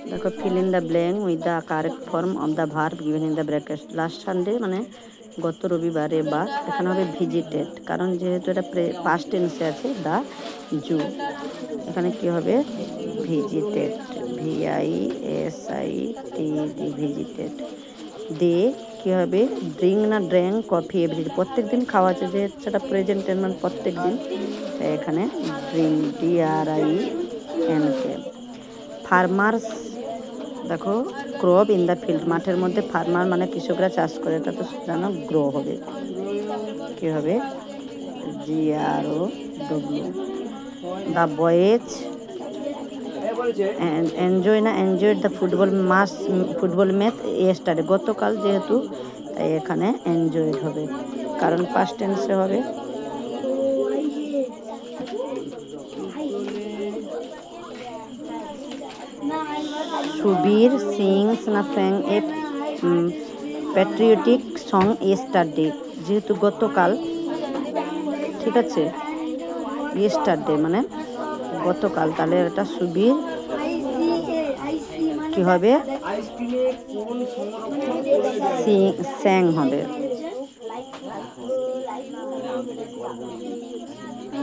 দেখো, fill in the blank with the correct form of the verb given in the bracket. Last Sunday মানে গত রবিবারে, বা এখানে হবে ভিজিটেড, কারণ যেহেতু এটা পাস্ট টেন্সে আছে, দ্য জু, এখানে কি হবে ভিজিটেড, VISITED, ভিজিটেড। দে কি হবে ড্রিঙ্ক না ড্র্যাঙ্ক কফি এভরি, প্রত্যেক দিন খাওয়া আছে, যে সেটা প্রেজেন্ট টেন্স মানে প্রত্যেক দিন, তাই এখানে ড্রিঙ্ক, DRINK। ফার্মার্স, দেখো ক্রপ ইন দ্য ফিল্ড, মাঠের মধ্যে, ফার্মার মানে কৃষকরা চাষ করে, এটা তো জানো গ্রো হবে, কি হবে GROW। দ্য বয়েজ এনজয় না enjoyed the football match yesterday, গতকাল যেহেতু, তাই এখানে এনজয়েড হবে, কারণ পাস্ট টেন্সে হবে। সুবীর সিংস না স্যাং এ প্যাট্রিয়টিক সং ইয়েস্টারডে, যেহেতু গতকাল, ঠিক আছে, ইয়েস্টারডে মানে গতকাল, তাহলে এটা সুবীর কি হবে স্যাং হবে।